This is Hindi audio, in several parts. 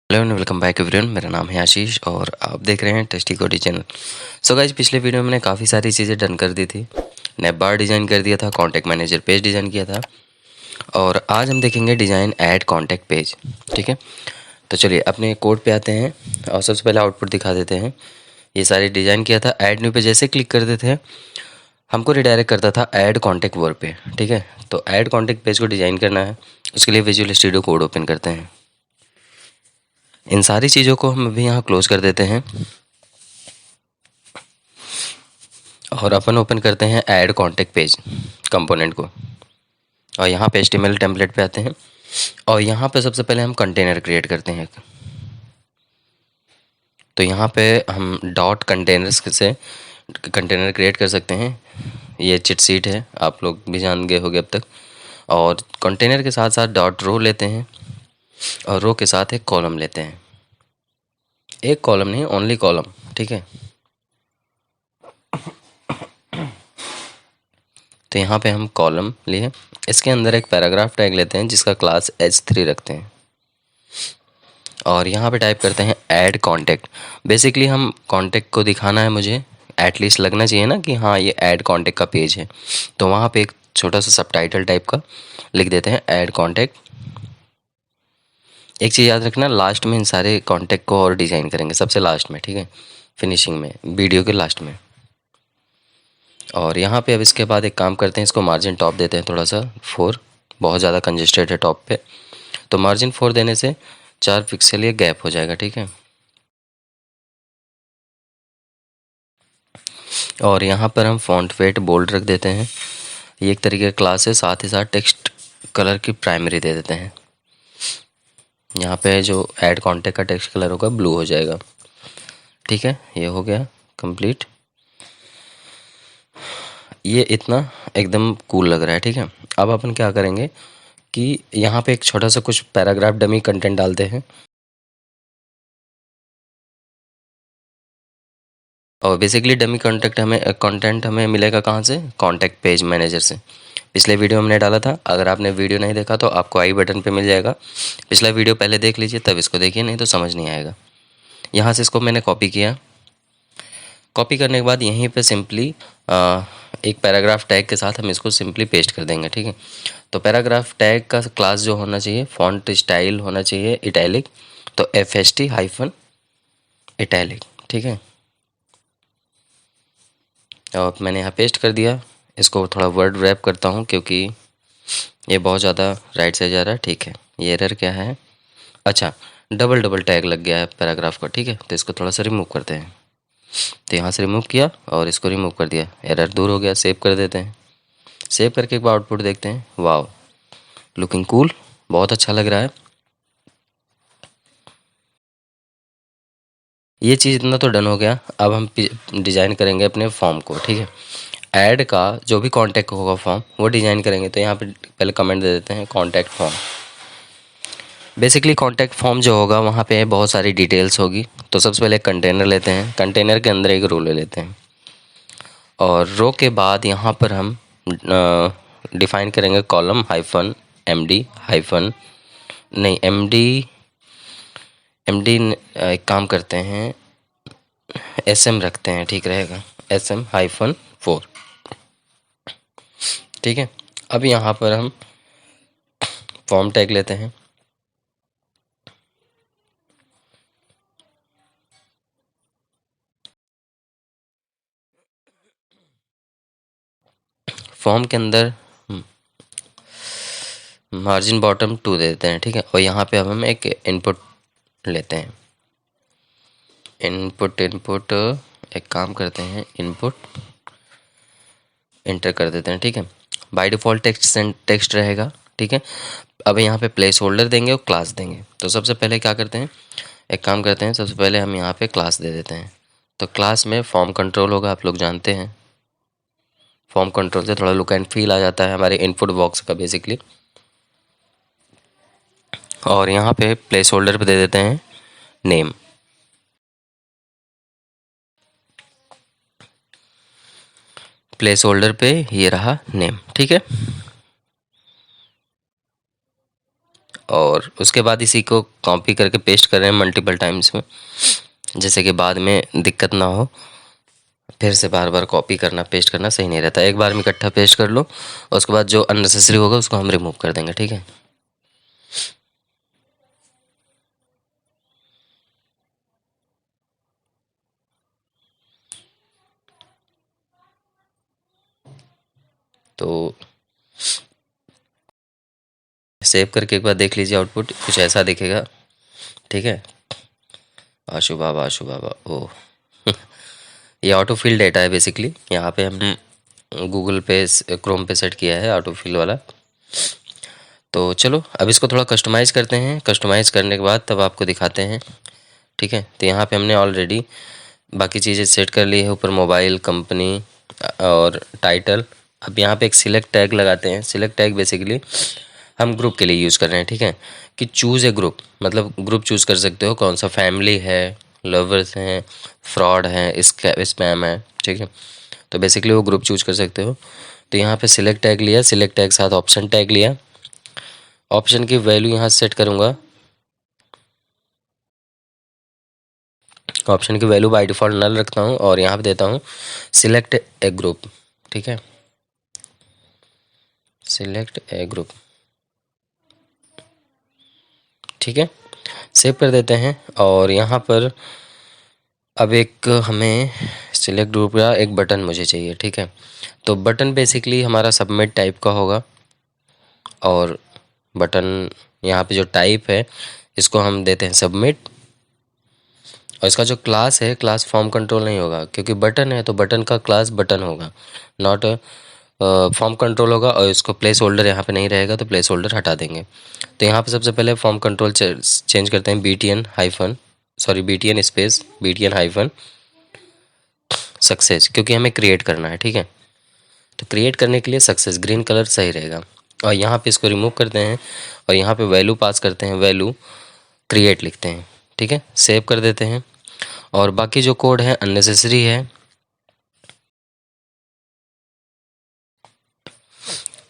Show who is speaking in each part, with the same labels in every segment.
Speaker 1: Hello and welcome back everyone. मेरा नाम है आशीष और आप देख रहे हैं टेस्टी कोडी चैनल। सो गाइज, पिछले वीडियो में मैंने काफ़ी सारी चीज़ें डन कर दी थी। नैप बार डिज़ाइन कर दिया था, कॉन्टैक्ट मैनेजर पेज डिज़ाइन किया था और आज हम देखेंगे डिज़ाइन ऐड कॉन्टैक्ट पेज। ठीक है, तो चलिए अपने कोड पे आते हैं और सबसे पहले आउटपुट दिखा देते हैं। ये सारे डिज़ाइन किया था। ऐड न्यू पे जैसे क्लिक कर देते हैं हमको रिडायरेक्ट करता था ऐड कॉन्टैक्ट वर्ड पे। ठीक है, तो ऐड कॉन्टैक्ट पेज को डिज़ाइन करना है, उसके लिए विजुअल स्टूडियो कोड ओपन करते हैं। इन सारी चीज़ों को हम अभी यहाँ क्लोज कर देते हैं और अपन ओपन करते हैं ऐड कॉन्टैक्ट पेज कंपोनेंट को और यहाँ पे HTML टेम्पलेट पे आते हैं और यहाँ पे सबसे पहले हम कंटेनर क्रिएट करते हैं। तो यहाँ पे हम डॉट कंटेनर्स से कंटेनर क्रिएट कर सकते हैं। ये चिट सीट है, आप लोग भी जान गए होंगे अब तक। और कंटेनर के साथ साथ डॉट रो लेते हैं और रो के साथ एक कॉलम लेते हैं। एक कॉलम नहीं, ओनली कॉलम। ठीक है, तो यहाँ पे हम कॉलम लिए, इसके अंदर एक पैराग्राफ टैग लेते हैं जिसका क्लास H3 रखते हैं और यहाँ पे टाइप करते हैं ऐड कॉन्टैक्ट। बेसिकली हम कॉन्टैक्ट को दिखाना है, मुझे एटलीस्ट लगना चाहिए ना कि हाँ ये ऐड कॉन्टैक्ट का पेज है। तो वहाँ पे एक छोटा सा सबटाइटल टाइप का लिख देते हैं ऐड कॉन्टैक्ट। एक चीज़ याद रखना, लास्ट में इन सारे कॉन्टैक्ट को और डिज़ाइन करेंगे सबसे लास्ट में। ठीक है, फिनिशिंग में, वीडियो के लास्ट में। और यहाँ पे अब इसके बाद एक काम करते हैं, इसको मार्जिन टॉप देते हैं थोड़ा सा 4, बहुत ज़्यादा कंजेस्टेड है टॉप पे। तो मार्जिन 4 देने से 4 पिक्सल ये गैप हो जाएगा। ठीक है, और यहाँ पर हम फॉन्ट वेट बोल्ड रख देते हैं। ये एक तरीके का क्लास है, साथ ही साथ टेक्स्ट कलर की प्राइमरी दे देते हैं। यहाँ पे जो ऐड कॉन्टैक्ट का टेक्स्ट कलर होगा ब्लू हो जाएगा। ठीक है, ये हो गया कंप्लीट। ये इतना एकदम कूल लग रहा है। ठीक है, अब अपन क्या करेंगे कि यहाँ पे एक छोटा सा कुछ पैराग्राफ डमी कंटेंट डालते हैं और बेसिकली डमी कंटेंट हमें मिलेगा कहाँ से? कॉन्टैक्ट पेज मैनेजर से। पिछले वीडियो हमने डाला था, अगर आपने वीडियो नहीं देखा तो आपको आई बटन पे मिल जाएगा। पिछला वीडियो पहले देख लीजिए तब इसको देखिए, नहीं तो समझ नहीं आएगा। यहाँ से इसको मैंने कॉपी किया। कॉपी करने के बाद यहीं पे सिंपली एक पैराग्राफ टैग के साथ हम इसको सिंपली पेस्ट कर देंगे। ठीक है, तो पैराग्राफ टैग का क्लास जो होना चाहिए, फॉन्ट स्टाइल होना चाहिए इटैलिक, तो FST- इटैलिक। ठीक है, और मैंने यहाँ पेस्ट कर दिया। इसको थोड़ा वर्ड रैप करता हूँ क्योंकि ये बहुत ज़्यादा राइट से जा रहा है। ठीक है, ये एरर क्या है? अच्छा, डबल डबल टैग लग गया है पैराग्राफ का। ठीक है, तो इसको थोड़ा सा रिमूव करते हैं। तो यहाँ से रिमूव किया और इसको रिमूव कर दिया, एरर दूर हो गया। सेव कर देते हैं। सेव करके एक बार आउटपुट देखते हैं। वाओ, लुकिंग कूल, बहुत अच्छा लग रहा है। ये चीज़ इतना तो डन हो गया। अब हम डिज़ाइन करेंगे अपने फॉर्म को। ठीक है, ऐड का जो भी कॉन्टैक्ट होगा फॉर्म वो डिज़ाइन करेंगे। तो यहाँ पे पहले कमेंट दे देते हैं contact form. Basically contact form जो होगा वहाँ पे बहुत सारी डिटेल्स होगी। तो सबसे पहले कंटेनर लेते हैं, कंटेनर के अंदर एक रो ले लेते हैं और रो के बाद यहाँ पर हम डिफाइन करेंगे कॉलम हाइफन MD हाइफन नहीं MD एक काम करते हैं, SM रखते हैं, ठीक रहेगा, SM-4। ठीक है, अब यहाँ पर हम फॉर्म टैग लेते हैं। फॉर्म के अंदर मार्जिन बॉटम 2 दे देते हैं। ठीक है, और यहाँ पे अब हम एक इनपुट लेते हैं। इनपुट एक काम करते हैं, इनपुट इंटर कर देते हैं। ठीक है, बाय डिफ़ॉल्ट टेक्स्ट रहेगा। ठीक है, अब यहाँ पे प्लेस होल्डर देंगे और क्लास देंगे। तो सबसे पहले क्या करते हैं, एक काम करते हैं, सबसे पहले हम यहाँ पे क्लास दे देते हैं। तो क्लास में फॉर्म कंट्रोल होगा, आप लोग जानते हैं। फॉर्म कंट्रोल से थोड़ा लुक एंड फील आ जाता है हमारे इनपुट बॉक्स का बेसिकली। और यहाँ पे प्लेस होल्डर पे दे देते हैं नेम। प्लेस होल्डर पे ये रहा नेम। ठीक है, और उसके बाद इसी को कॉपी करके पेस्ट कर रहे हैं मल्टीपल टाइम्स में, जैसे कि बाद में दिक्कत ना हो। फिर से बार बार कॉपी करना पेस्ट करना सही नहीं रहता। एक बार में इकट्ठा पेस्ट कर लो और उसके बाद जो अननेसेसरी होगा उसको हम रिमूव कर देंगे, ठीक है। तो सेव करके एक बार देख लीजिए, आउटपुट कुछ ऐसा दिखेगा, ठीक है। आशु बाबा, आशु बाबा, ओह ये ऑटो फिल डेटा है बेसिकली। यहाँ पे हमने गूगल पे क्रोम पे सेट किया है ऑटो फिल वाला। तो चलो अब इसको थोड़ा कस्टमाइज़ करते हैं। कस्टमाइज़ करने के बाद तब आपको दिखाते हैं, ठीक है। तो यहाँ पे हमने ऑलरेडी बाकी चीज़ें सेट कर ली है, ऊपर मोबाइल, कंपनी और टाइटल। अब यहाँ पे एक सिलेक्ट टैग लगाते हैं। सिलेक्ट टैग बेसिकली हम ग्रुप के लिए यूज़ कर रहे हैं, ठीक है। कि चूज़ ए ग्रुप, मतलब ग्रुप चूज़ कर सकते हो कौन सा, फैमिली है, लवर्स हैं, फ्रॉड है, स्पैम है, ठीक है। तो बेसिकली वो ग्रुप चूज़ कर सकते हो। तो यहाँ पे सिलेक्ट टैग लिया, सिलेक्ट टैग साथ ऑप्शन टैग लिया। ऑप्शन की वैल्यू यहाँ सेट करूँगा, ऑप्शन की वैल्यू बाय डिफ़ॉल्ट नल रखता हूँ और यहाँ पे देता हूँ सिलेक्ट ए ग्रुप, ठीक है। सिलेक्ट ए ग्रुप, ठीक है। सेव कर देते हैं और यहाँ पर अब एक हमें सिलेक्ट ग्रुप का एक बटन मुझे चाहिए, ठीक है। तो बटन बेसिकली हमारा सबमिट टाइप का होगा और बटन यहाँ पे जो टाइप है इसको हम देते हैं सबमिट। और इसका जो क्लास है, क्लास फॉर्म कंट्रोल नहीं होगा क्योंकि बटन है, तो बटन का क्लास बटन होगा, नॉट फॉर्म कंट्रोल होगा। और इसको प्लेस होल्डर यहाँ पे नहीं रहेगा तो प्लेस होल्डर हटा देंगे। तो यहाँ पे सबसे पहले फॉर्म कंट्रोल चेंज करते हैं, BTN space BTN hyphen success, क्योंकि हमें क्रिएट करना है, ठीक है। तो क्रिएट करने के लिए सक्सेस ग्रीन कलर सही रहेगा। और यहाँ पे इसको रिमूव करते हैं और यहाँ पे वैल्यू पास करते हैं, वैल्यू क्रिएट लिखते हैं, ठीक है। सेव कर देते हैं और बाकी जो कोड है अननेसेसरी है,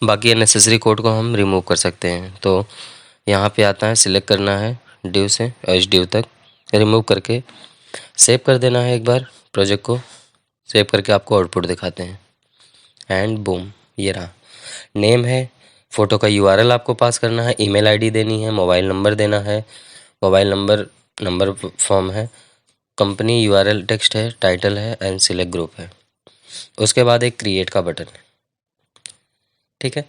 Speaker 1: बाकी अननेसेसरी कोड को हम रिमूव कर सकते हैं। तो यहाँ पे आता है, सिलेक्ट करना है डिव से एच डिव तक, रिमूव करके सेव कर देना है एक बार प्रोजेक्ट को। सेव करके आपको आउटपुट दिखाते हैं एंड बूम, ये रहा। नेम है, फ़ोटो का यूआरएल आपको पास करना है, ईमेल आईडी देनी है, मोबाइल नंबर देना है, मोबाइल नंबर नंबर फॉर्म है, कंपनी यूआरएल टेक्स्ट है, टाइटल है एंड सिलेक्ट ग्रुप है। उसके बाद एक क्रिएट का बटन है, ठीक है।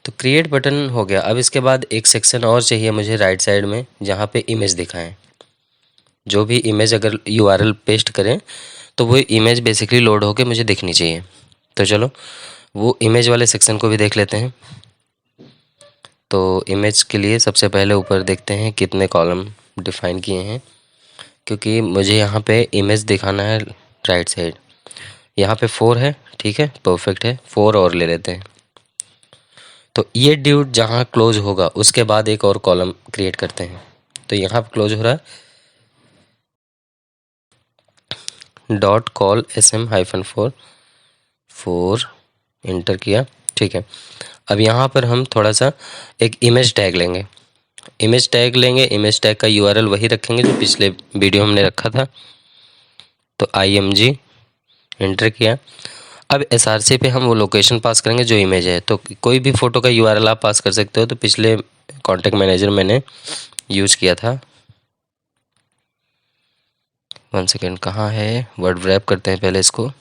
Speaker 1: तो क्रिएट बटन हो गया। अब इसके बाद एक सेक्शन और चाहिए मुझे राइट साइड में, जहाँ पे इमेज दिखाएं। जो भी इमेज अगर यूआरएल पेस्ट करें तो वो इमेज बेसिकली लोड होके मुझे दिखनी चाहिए। तो चलो वो इमेज वाले सेक्शन को भी देख लेते हैं। तो इमेज के लिए सबसे पहले ऊपर देखते हैं कितने कॉलम डिफाइन किए हैं, क्योंकि मुझे यहाँ पे इमेज दिखाना है राइट साइड। यहाँ पे 4 है, ठीक है, परफेक्ट है। 4 और ले लेते हैं। तो ये ड्यूट जहाँ क्लोज होगा उसके बाद एक और कॉलम क्रिएट करते हैं। तो यहाँ पे क्लोज हो रहा है डॉट कॉल SM-4 इंटर किया, ठीक है। अब यहाँ पर हम थोड़ा सा एक इमेज टैग लेंगे। इमेज टैग का यूआरएल वही रखेंगे जो पिछले वीडियो हमने रखा था। तो IMG इंटर किया। अब SRC पे हम वो लोकेशन पास करेंगे जो इमेज है। तो कोई भी फ़ोटो का यूआरएल आप पास कर सकते हो। तो पिछले कॉन्टेक्ट मैनेजर मैंने यूज़ किया था। 1 सेकेंड, कहाँ है, वर्ड रैप करते हैं पहले इसको।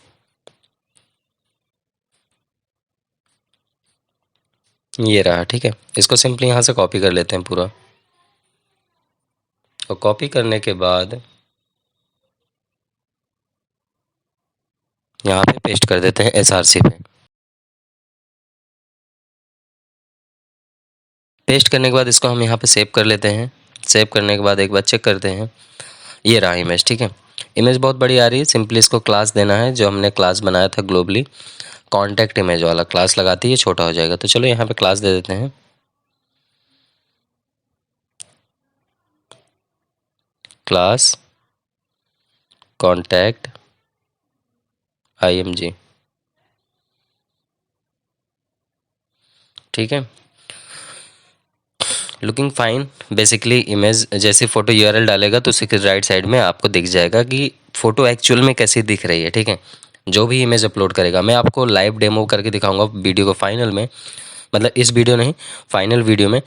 Speaker 1: ये रहा, ठीक है। इसको सिंपली यहाँ से कॉपी कर लेते हैं पूरा। और कॉपी करने के बाद यहाँ पे पेस्ट कर देते हैं SRC पे। पेस्ट करने के बाद इसको हम यहाँ पे सेव कर लेते हैं। सेव करने के बाद एक बार चेक करते हैं। ये रहा इमेज, ठीक है। इमेज बहुत बड़ी आ रही है। सिंपली इसको क्लास देना है, जो हमने क्लास बनाया था ग्लोबली कॉन्टैक्ट इमेज वाला क्लास लगाते ही ये छोटा हो जाएगा। तो चलो यहाँ पे क्लास दे देते हैं, क्लास कॉन्टैक्ट IMG, ठीक है। Looking fine. बेसिकली इमेज जैसे फ़ोटो यूआरएल डालेगा तो उसी के राइट साइड में आपको दिख जाएगा कि फ़ोटो एक्चुअल में कैसी दिख रही है, ठीक है। जो भी इमेज अपलोड करेगा, मैं आपको लाइव डेमो करके दिखाऊंगा वीडियो को फाइनल में, मतलब इस वीडियो नहीं, फाइनल वीडियो में।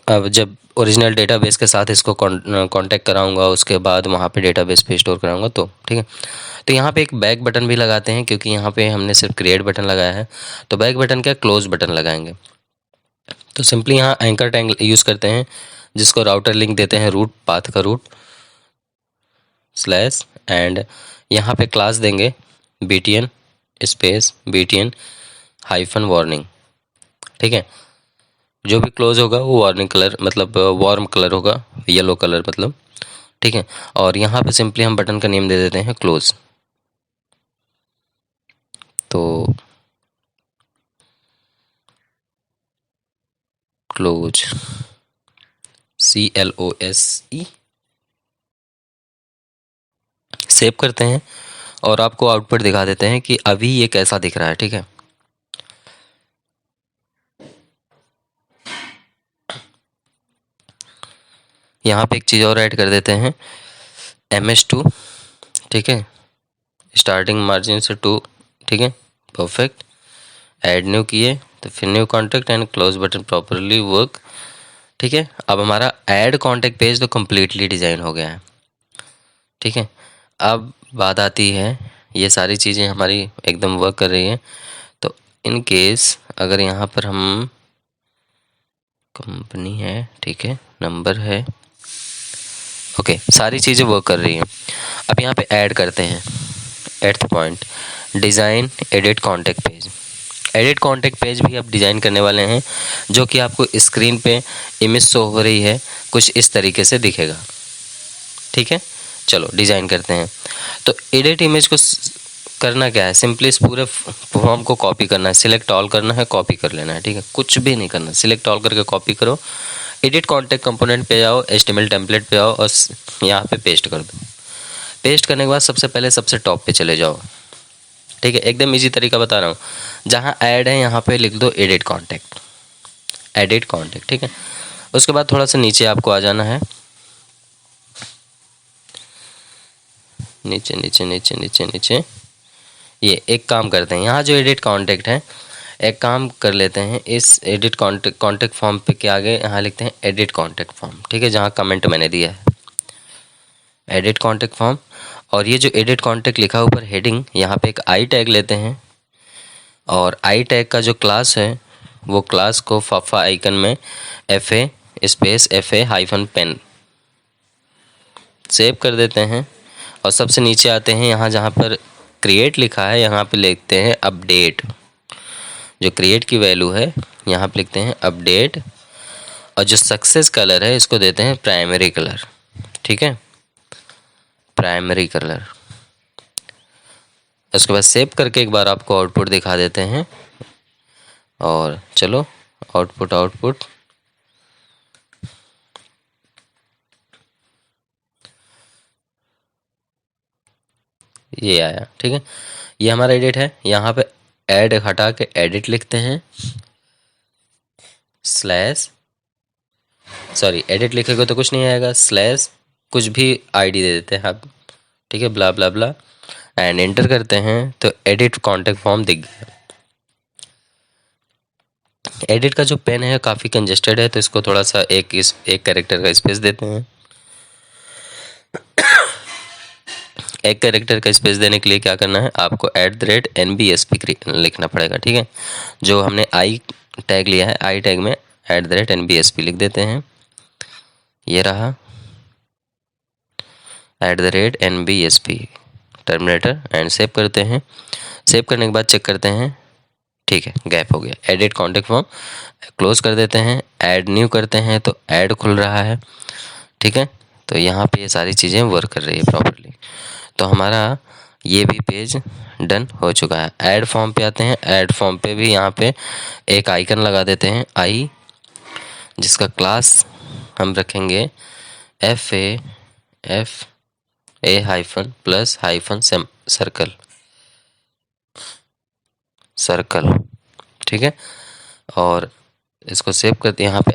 Speaker 1: अब जब ओरिजिनल डेटाबेस के साथ इसको कांटेक्ट कराऊंगा, उसके बाद वहाँ पे डेटाबेस पे स्टोर कराऊंगा, तो ठीक है। तो यहाँ पे एक बैक बटन भी लगाते हैं, क्योंकि यहाँ पे हमने सिर्फ क्रिएट बटन लगाया है। तो बैक बटन क्या, क्लोज बटन लगाएंगे। तो सिंपली यहाँ एंकर टैग यूज़ करते हैं, जिसको राउटर लिंक देते हैं, रूट पाथ का रूट स्लैश, एंड यहाँ पे क्लास देंगे btn space btn hyphen warning, ठीक है। जो भी क्लोज होगा वो वार्निंग कलर, मतलब वार्म कलर होगा, येलो कलर मतलब, ठीक है। और यहाँ पे सिंपली हम बटन का नेम दे देते हैं क्लोज। तो क्लोज CLOSE, सेव करते हैं और आपको आउटपुट दिखा देते हैं कि अभी ये कैसा दिख रहा है, ठीक है। यहाँ पे एक चीज़ और ऐड कर देते हैं, MS2, ठीक है, स्टार्टिंग मार्जिन से 2, ठीक है, परफेक्ट। ऐड न्यू किए तो फिर new contact and close button properly work, ठीक है। अब हमारा ऐड कॉन्टैक्ट पेज तो कम्प्लीटली डिज़ाइन हो गया है, ठीक है। अब बात आती है, ये सारी चीज़ें हमारी एकदम वर्क कर रही हैं। तो इन केस अगर यहाँ पर हम, कंपनी है, ठीक है, नंबर है, ओके, सारी चीज़ें वर्क कर रही हैं। अब यहाँ पे ऐड करते हैं, at point design edit contact page. Edit contact page भी आप डिज़ाइन करने वाले हैं, जो कि आपको स्क्रीन पे इमेज शो हो रही है, कुछ इस तरीके से दिखेगा, ठीक है। चलो डिज़ाइन करते हैं। तो एडिट इमेज को करना क्या है, सिंपली इस पूरे फॉर्म को कॉपी करना है, सिलेक्ट ऑल करना है, कॉपी कर लेना है, ठीक है। कुछ भी नहीं करना, सिलेक्ट ऑल करके कॉपी करो, एडिट कॉन्टैक्ट कंपोनेंट पे जाओ, HTML टेम्पलेट पे आओ और यहाँ पे पेस्ट कर दो। पेस्ट करने के बाद सबसे पहले सबसे टॉप पे चले जाओ, ठीक है, एकदम इजी तरीका बता रहा हूँ। जहाँ ऐड है यहाँ पे लिख दो एडिट कॉन्टैक्ट, एडिट कॉन्टैक्ट, ठीक है। उसके बाद थोड़ा सा नीचे आपको आ जाना है, नीचे नीचे नीचे नीचे नीचे। ये एक काम करते हैं, यहाँ जो एडिट कॉन्टैक्ट है, एक काम कर लेते हैं, इस एडिट कॉन्टैक्ट फॉर्म पे के आगे यहाँ लिखते हैं एडिट कॉन्टैक्ट फॉर्म, ठीक है, जहाँ कमेंट मैंने दिया है एडिट कॉन्टैक्ट फॉर्म। और ये जो एडिट कॉन्टैक्ट लिखा ऊपर हेडिंग, यहाँ पे एक आई टैग लेते हैं, और आई टैग का जो क्लास है वो क्लास को फाफा आइकन में FA space FA hyphen pen save कर देते हैं। और सबसे नीचे आते हैं, यहाँ जहाँ पर क्रिएट लिखा है यहाँ पे लिखते हैं अपडेट, जो क्रिएट की वैल्यू है यहाँ पे लिखते हैं अपडेट, और जो सक्सेस कलर है इसको देते हैं प्राइमरी कलर, ठीक है, प्राइमरी कलर। उसके बाद सेव करके एक बार आपको आउटपुट दिखा देते हैं, और चलो आउटपुट आउटपुट ये आया, ठीक है। ये हमारा एडिट है, यहाँ पे ऐड हटा के एडिट लिखते हैं, स्लैश, सॉरी एडिट लिखेगा तो कुछ नहीं आएगा, स्लैश कुछ भी आईडी दे देते हैं आप, ठीक है, ब्ला ब्ला ब्ला, एंड एंटर करते हैं तो एडिट कॉन्टैक्ट फॉर्म दिख गया। एडिट का जो पेन है काफ़ी कंजेस्टेड है, तो इसको थोड़ा सा एक कैरेक्टर का स्पेस देते हैं। एक कैरेक्टर का स्पेस देने के लिए क्या करना है, आपको @NBSP लिखना पड़ेगा, ठीक है। जो हमने आई टैग लिया है, आई टैग में @NBSP लिख देते हैं, ये रहा @NBSP टर्मिनेटर, एंड सेव करते हैं। सेव करने के बाद चेक करते हैं, ठीक है, गैप हो गया। एडिट कॉन्टैक्ट फॉर्म क्लोज कर देते हैं, ऐड न्यू करते हैं तो ऐड खुल रहा है, ठीक है। तो यहाँ पे ये सारी चीज़ें वर्क कर रही है प्रॉपरली। तो हमारा ये भी पेज डन हो चुका है। ऐड फॉर्म पे आते हैं, ऐड फॉर्म पे भी यहाँ पे एक आइकन लगा देते हैं आई, जिसका क्लास हम रखेंगे FA hyphen plus hyphen circle, circle, ठीक है। और इसको सेव करते हैं, यहाँ पे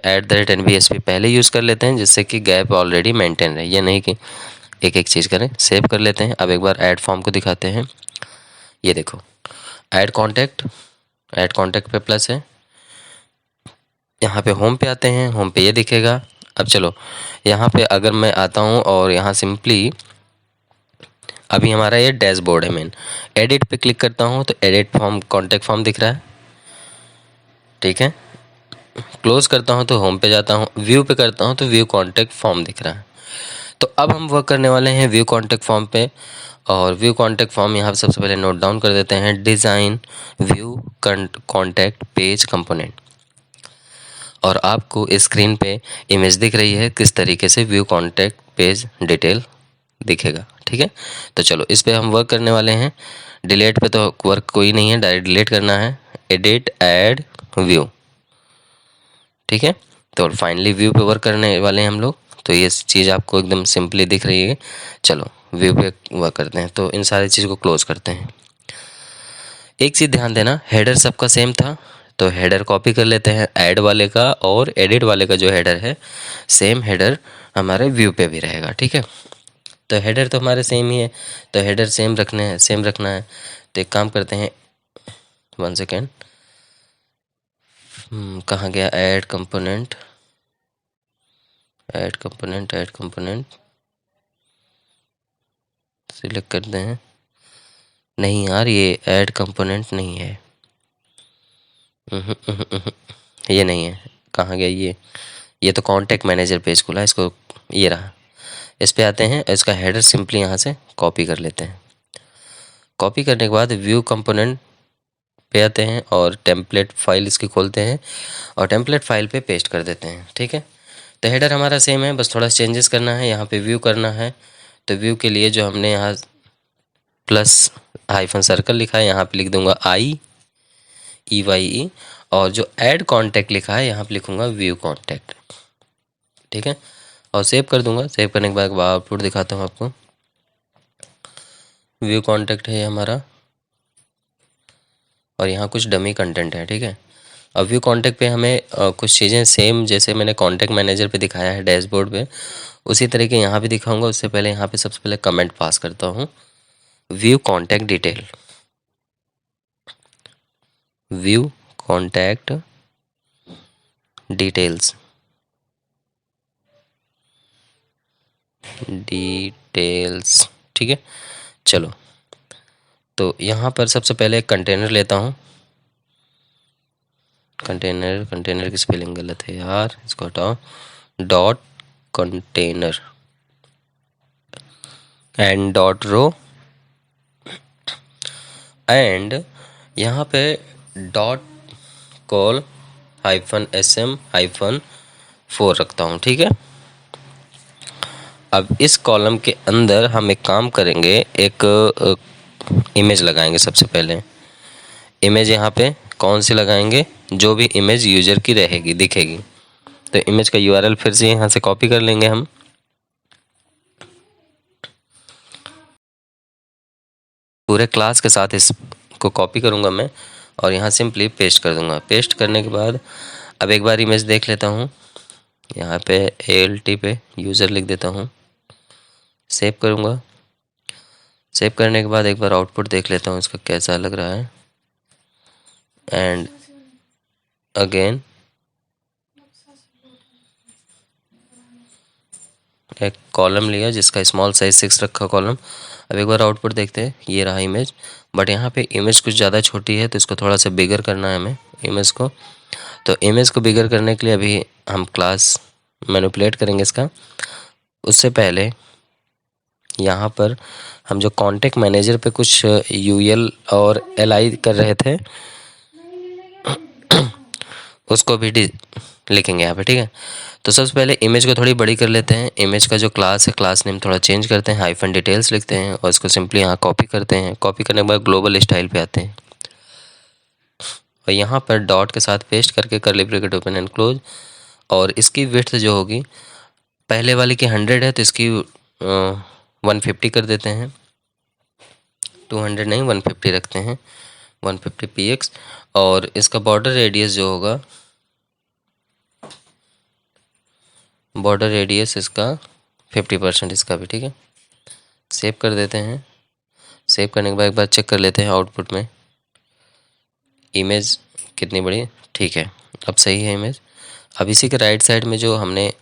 Speaker 1: @NBSP पहले यूज़ कर लेते हैं जिससे कि गैप ऑलरेडी मेंटेन रहे, ये नहीं कि एक एक चीज़ करें। सेव कर लेते हैं। अब एक बार ऐड फॉर्म को दिखाते हैं। ये देखो ऐड कॉन्टैक्ट पे प्लस है। यहाँ पे होम पे आते हैं, होम पे ये दिखेगा। अब चलो यहाँ पे अगर मैं आता हूँ और यहाँ सिंपली अभी हमारा ये डैशबोर्ड है मेन, एडिट पे क्लिक करता हूँ तो एडिट फॉर्म कॉन्टैक्ट फॉर्म दिख रहा है, ठीक है। क्लोज करता हूँ तो होम पे जाता हूँ, व्यू पे करता हूँ तो व्यू कॉन्टैक्ट फॉर्म दिख रहा है। तो अब हम वर्क करने वाले हैं व्यू कॉन्टैक्ट फॉर्म पे। और व्यू कॉन्टैक्ट फॉर्म यहाँ पे सबसे पहले नोट डाउन कर देते हैं, design view contact page component. और आपको स्क्रीन पे इमेज दिख रही है किस तरीके से व्यू कॉन्टैक्ट पेज डिटेल दिखेगा, ठीक है। तो चलो इस पे हम वर्क करने वाले हैं। डिलीट पे तो वर्क कोई नहीं है, डायरेक्ट डिलीट करना है। एडिट ऐड व्यू, ठीक है। तो फाइनली व्यू पे वर्क करने वाले हैं हम लोग। तो ये चीज़ आपको एकदम सिंपली दिख रही है। चलो व्यू पे वर्क करते हैं। तो इन सारी चीज़ को क्लोज करते हैं। एक चीज़ ध्यान देना, हेडर सबका सेम था तो हेडर कॉपी कर लेते हैं ऐड वाले का, और एडिट वाले का जो हेडर है सेम हेडर हमारे व्यू पे भी रहेगा, ठीक है। तो हेडर तो हमारे सेम ही है, तो हेडर सेम रखना है। तो एक काम करते हैं, 1 सेकेंड, कहाँ गया ऐड कंपोनेंट सिलेक्ट करते हैं। नहीं यार, ये ऐड कंपोनेंट नहीं है, ये नहीं है। कहाँ गया ये तो कॉन्टैक्ट मैनेजर पेज खुला है, इसको ये रहा। इस पे आते हैं, इसका हेडर सिंपली यहाँ से कॉपी कर लेते हैं। कॉपी करने के बाद व्यू कंपोनेंट पे आते हैं और टेम्पलेट फाइल इसकी खोलते हैं और टेम्पलेट फाइल पे पेस्ट कर देते हैं, ठीक है। तो हेडर हमारा सेम है, बस थोड़ा चेंजेस करना है। यहाँ पे व्यू करना है, तो व्यू के लिए जो हमने यहाँ प्लस हाइफन सर्कल लिखा है यहाँ पे लिख दूंगा IEYE, और जो ऐड कॉन्टैक्ट लिखा है यहाँ पे लिखूंगा व्यू कॉन्टैक्ट, ठीक है। और सेव कर दूंगा। सेव करने के बाद आउटपुट दिखाता हूँ आपको। व्यू कॉन्टैक्ट है हमारा और यहाँ कुछ डमी कंटेंट है, ठीक है। अब व्यू कॉन्टैक्ट पे हमें कुछ चीज़ें सेम जैसे मैंने कॉन्टैक्ट मैनेजर पे दिखाया है डैशबोर्ड पे, उसी तरीके यहाँ भी दिखाऊंगा। उससे पहले यहाँ पे सबसे पहले कमेंट पास करता हूँ, व्यू कॉन्टैक्ट डिटेल्स ठीक है। चलो तो यहाँ पर सबसे पहले एक कंटेनर लेता हूँ। कंटेनर की स्पेलिंग गलत है यार, इसको हटाओ। Dot container and dot row, and यहाँ पे डॉट कॉल -SM-4 रखता हूँ, ठीक है। अब इस कॉलम के अंदर हम एक काम करेंगे, एक इमेज लगाएंगे। सबसे पहले इमेज यहाँ पे कौन सी लगाएंगे, जो भी इमेज यूजर की रहेगी दिखेगी। तो इमेज का URL फिर से यहाँ से कॉपी कर लेंगे हम, पूरे क्लास के साथ इसको कॉपी करूँगा मैं और यहाँ सिंपली पेस्ट कर दूँगा। पेस्ट करने के बाद अब एक बार इमेज देख लेता हूँ। यहाँ पे ALT पे यूज़र लिख देता हूँ, सेव करूँगा। सेव करने के बाद एक बार आउटपुट देख लेता हूँ इसका कैसा लग रहा है। एंड अगेन एक कॉलम लिया जिसका स्मॉल साइज 6 रखा कॉलम। अब एक बार आउटपुट देखते हैं, ये रहा इमेज। बट यहाँ पे इमेज कुछ ज़्यादा छोटी है तो इसको थोड़ा सा बिगर करना है हमें इमेज को। तो इमेज को बिगर करने के लिए अभी हम क्लास मैनिपुलेट करेंगे इसका। उससे पहले यहाँ पर हम जो कॉन्टैक्ट मैनेजर पे कुछ UL और LI कर रहे थे उसको भी लिखेंगे यहाँ पे, ठीक है। तो सबसे पहले इमेज को थोड़ी बड़ी कर लेते हैं। इमेज का जो क्लास है, क्लास नेम थोड़ा चेंज करते हैं, -डिटेल्स लिखते हैं और इसको सिंपली यहाँ कॉपी करते हैं। कॉपी करने के बाद ग्लोबल स्टाइल पे आते हैं और यहाँ पर डॉट के साथ पेस्ट करके curly bracket open and close. और इसकी विड्थ जो होगी, पहले वाली की 100 है तो इसकी 150 कर देते हैं। 200 नहीं, 150 रखते हैं, 150 px। और इसका बॉर्डर रेडियस जो होगा बॉर्डर रेडियस इसका 50% इसका भी, ठीक है। सेव कर देते हैं। सेव करने के बाद एक बार चेक कर लेते हैं आउटपुट में इमेज कितनी बड़ी, ठीक है, अब सही है इमेज। अब इसी के राइट साइड में जो हमने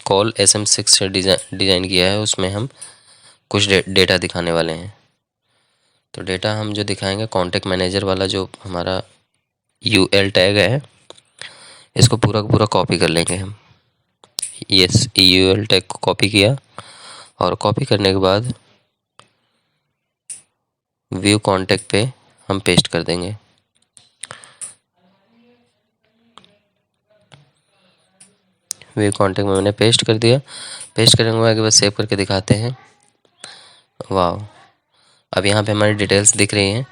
Speaker 1: कॉल SM6 से डिज़ाइन किया है उसमें हम कुछ डेटा दिखाने वाले हैं। तो डेटा हम जो दिखाएंगे कॉन्टेक्ट मैनेजर वाला जो हमारा UL टैग है, इसको पूरा का पूरा कॉपी कर लेंगे हम। यस, UL टैग को कॉपी किया और कॉपी करने के बाद व्यू कॉन्टेक्ट पे हम पेस्ट कर देंगे। व्यू कॉन्टेक्ट में मैंने पेस्ट कर दिया। पेस्ट करने के बाद बस सेव करके दिखाते हैं। वाह, अब यहाँ पे हमारी डिटेल्स दिख रही हैं।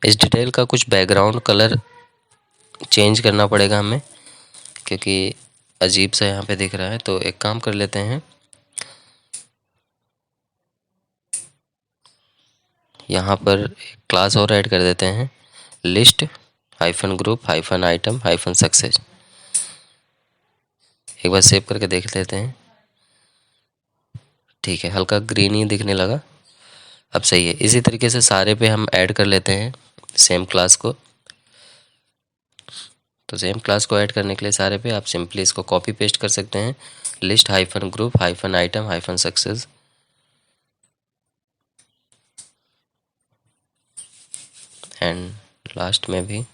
Speaker 1: इस डिटेल का कुछ बैकग्राउंड कलर चेंज करना पड़ेगा हमें, क्योंकि अजीब सा यहाँ पे दिख रहा है। तो एक काम कर लेते हैं, यहाँ पर एक क्लास और ऐड कर देते हैं, लिस्ट -ग्रुप -आइटम -सक्सेस। एक बार सेव करके देख लेते हैं। ठीक है, हल्का ग्रीन ही दिखने लगा, अब सही है। इसी तरीके से सारे पे हम ऐड कर लेते हैं सेम क्लास को। तो सेम क्लास को ऐड करने के लिए सारे पे आप सिंपली इसको कॉपी पेस्ट कर सकते हैं, list -group -item -success. And last में भी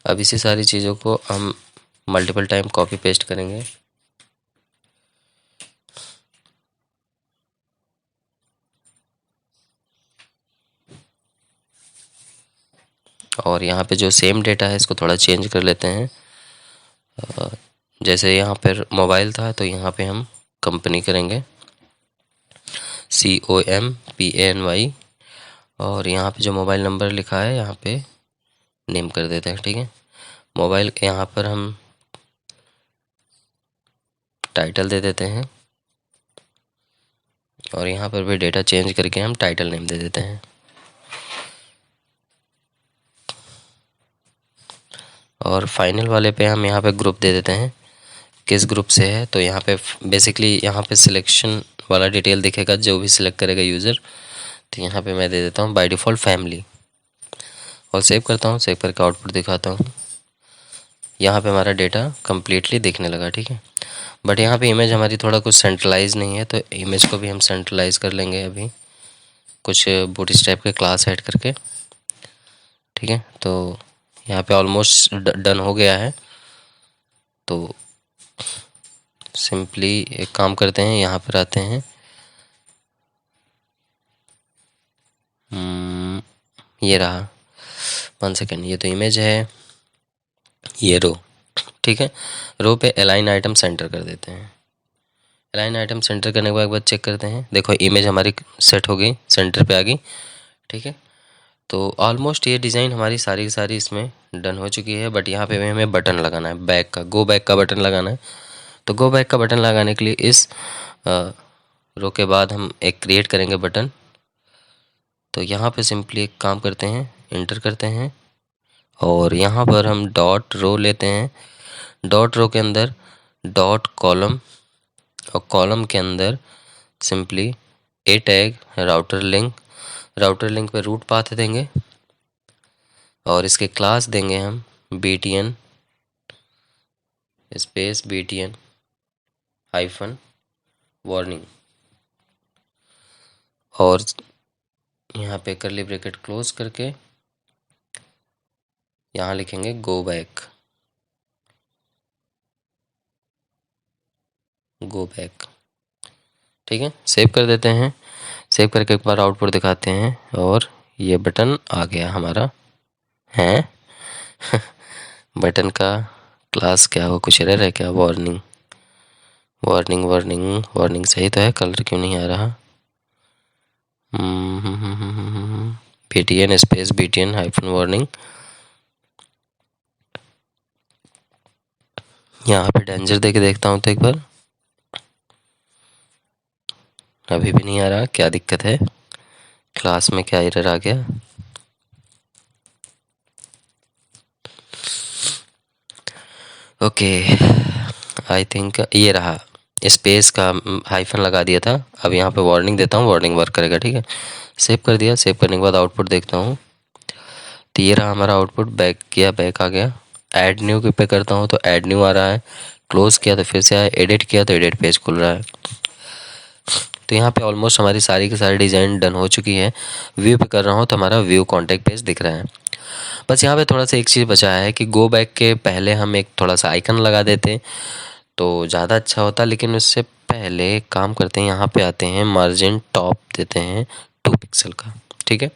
Speaker 1: अब इसी सारी चीज़ों को हम मल्टीपल टाइम कॉपी पेस्ट करेंगे। और यहाँ पे जो सेम डेटा है इसको थोड़ा चेंज कर लेते हैं। जैसे यहाँ पर मोबाइल था तो यहाँ पे हम कंपनी करेंगे, COMPANY। और यहाँ पे जो मोबाइल नंबर लिखा है यहाँ पे नेम कर देते हैं, ठीक है। मोबाइल के यहाँ पर हम टाइटल दे देते हैं और यहाँ पर भी डेटा चेंज करके हम टाइटल नेम दे देते हैं। और फाइनल वाले पे हम यहाँ पे ग्रुप दे देते हैं, किस ग्रुप से है। तो यहाँ पे बेसिकली यहाँ पे सिलेक्शन वाला डिटेल दिखेगा जो भी सिलेक्ट करेगा यूज़र। तो यहाँ पे मैं दे देता हूँ बाय डिफ़ॉल्ट फैमिली और सेव करता हूँ। सेव करके आउटपुट दिखाता हूँ। यहाँ पे हमारा डेटा कम्प्लीटली दिखने लगा, ठीक है। बट यहाँ पे इमेज हमारी थोड़ा कुछ सेंट्रलाइज नहीं है, तो इमेज को भी हम सेंट्रलाइज कर लेंगे अभी कुछ बूटस्ट्रैप के क्लास ऐड करके, ठीक है। तो यहाँ पे ऑलमोस्ट डन हो गया है। तो सिंपली एक काम करते हैं, यहाँ पर आते हैं, ये रहा, 1 सेकेंड, ये तो इमेज है, ये रो, ठीक है। रो पे अलाइन आइटम सेंटर कर देते हैं। अलाइन आइटम सेंटर करने के बाद एक बार चेक करते हैं, देखो इमेज हमारी सेट हो गई, सेंटर पे आ गई, ठीक है। तो ऑलमोस्ट ये डिज़ाइन हमारी सारी की सारी इसमें डन हो चुकी है। बट यहाँ पे हमें बटन लगाना है, बैक का, गो बैक का बटन लगाना है। तो गो बैक का बटन लगाने के लिए इस रो के बाद हम एक क्रिएट करेंगे बटन। तो यहाँ पे सिंपली एक काम करते हैं, इंटर करते हैं और यहाँ पर हम डॉट रो लेते हैं। डॉट रो के अंदर डॉट कॉलम और कॉलम के अंदर सिंपली ए टैग राउटर लिंक पे रूट पाथ देंगे और इसके क्लास देंगे हम btn स्पेस btn -वार्निंग और यहाँ पे करली ब्रैकेट क्लोज करके यहाँ लिखेंगे गो बैक। ठीक है, सेव कर देते हैं। सेव करके एक बार आउटपुट दिखाते हैं और ये बटन आ गया हमारा है। बटन का क्लास क्या हो, कुछ एरर है क्या? वार्निंग वार्निंग वार्निंग वार्निंग सही तो है, कलर क्यों नहीं आ रहा? btn space btn -warning. यहाँ पे डेंजर दे के देखता हूँ तो एक बार अभी भी नहीं आ रहा, क्या दिक्कत है? क्लास में क्या एरर आ गया? ओके, आई थिंक ये रहा, स्पेस का हाइफन लगा दिया था। अब यहाँ पे वार्निंग देता हूँ, वार्निंग वर्क करेगा, ठीक है। सेव कर दिया, सेव करने के बाद आउटपुट देखता हूँ, तो ये रहा हमारा आउटपुट। बैक किया, बैक आ गया। ऐड न्यू पे करता हूँ तो ऐड न्यू आ रहा है। क्लोज किया तो फिर से आया, एडिट किया तो एडिट पेज खुल रहा है। तो यहाँ पे ऑलमोस्ट हमारी सारी की सारी डिज़ाइन डन हो चुकी है। व्यू पे कर रहा हूँ तो हमारा व्यू कॉन्टैक्ट पेज दिख रहा है। बस यहाँ पे थोड़ा सा एक चीज़ बचा है कि गो बैक के पहले हम एक थोड़ा सा आइकन लगा देते तो ज़्यादा अच्छा होता, लेकिन उससे पहले एक काम करते हैं, यहाँ पे आते हैं, मार्जिन टॉप देते हैं 2 पिक्सल का, ठीक है।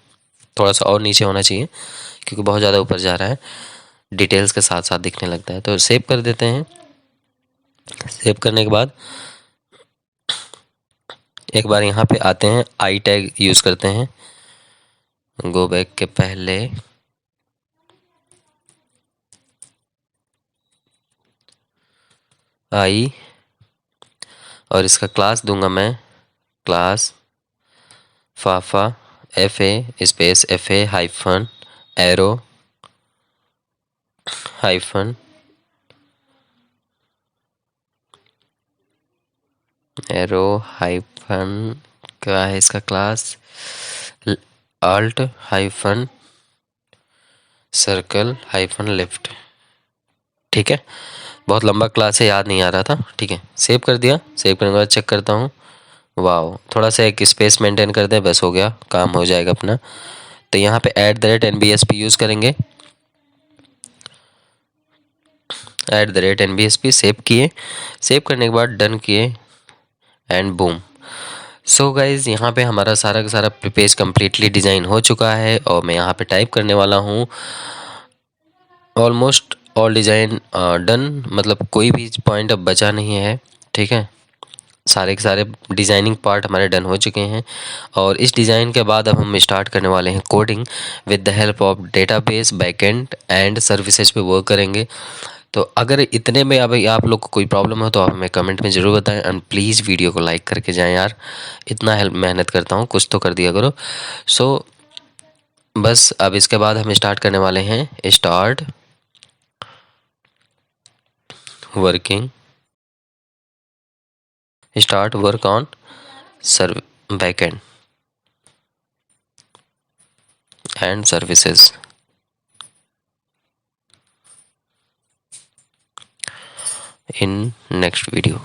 Speaker 1: थोड़ा सा और नीचे होना चाहिए क्योंकि बहुत ज़्यादा ऊपर जा रहा है, डिटेल्स के साथ साथ दिखने लगता है। तो सेव कर देते हैं। सेव करने के बाद एक बार यहाँ पे आते हैं, आई टैग यूज़ करते हैं। गो बैक के पहले आई, और इसका क्लास दूंगा मैं, क्लास फाफा FA space FA hyphen arrow hyphen arrow hyphen, क्या है इसका class, alt hyphen circle hyphen left, ठीक है। बहुत लंबा क्लास है, याद नहीं आ रहा था, ठीक है। सेव कर दिया। सेव करने के बाद चेक करता हूँ, वाह, थोड़ा सा एक स्पेस मेंटेन कर दें, बस हो गया, काम हो जाएगा अपना। तो यहाँ पे @NBSP यूज़ करेंगे, @NBSP सेव किए। सेव करने के बाद डन किए एंड बूम। सो गाइज़, यहाँ पे हमारा सारा का सारा पेज कम्प्लीटली डिज़ाइन हो चुका है और मैं यहाँ पे टाइप करने वाला हूँ ऑलमोस्ट ऑल डिज़ाइन डन, मतलब कोई भी पॉइंट अब बचा नहीं है, ठीक है। सारे के सारे डिज़ाइनिंग पार्ट हमारे डन हो चुके हैं और इस डिज़ाइन के बाद अब हम स्टार्ट करने वाले हैं coding with the help of database, backend and services पे वर्क करेंगे। तो अगर इतने में अभी आप लोग को कोई प्रॉब्लम हो तो आप हमें कमेंट में ज़रूर बताएं एंड प्लीज़ वीडियो को लाइक करके जाएं यार, इतना हेल्प मेहनत करता हूँ, कुछ तो कर दिया करो। सो बस अब इसके बाद हम स्टार्ट करने वाले हैं, start working, start work on serve backend and services in next video.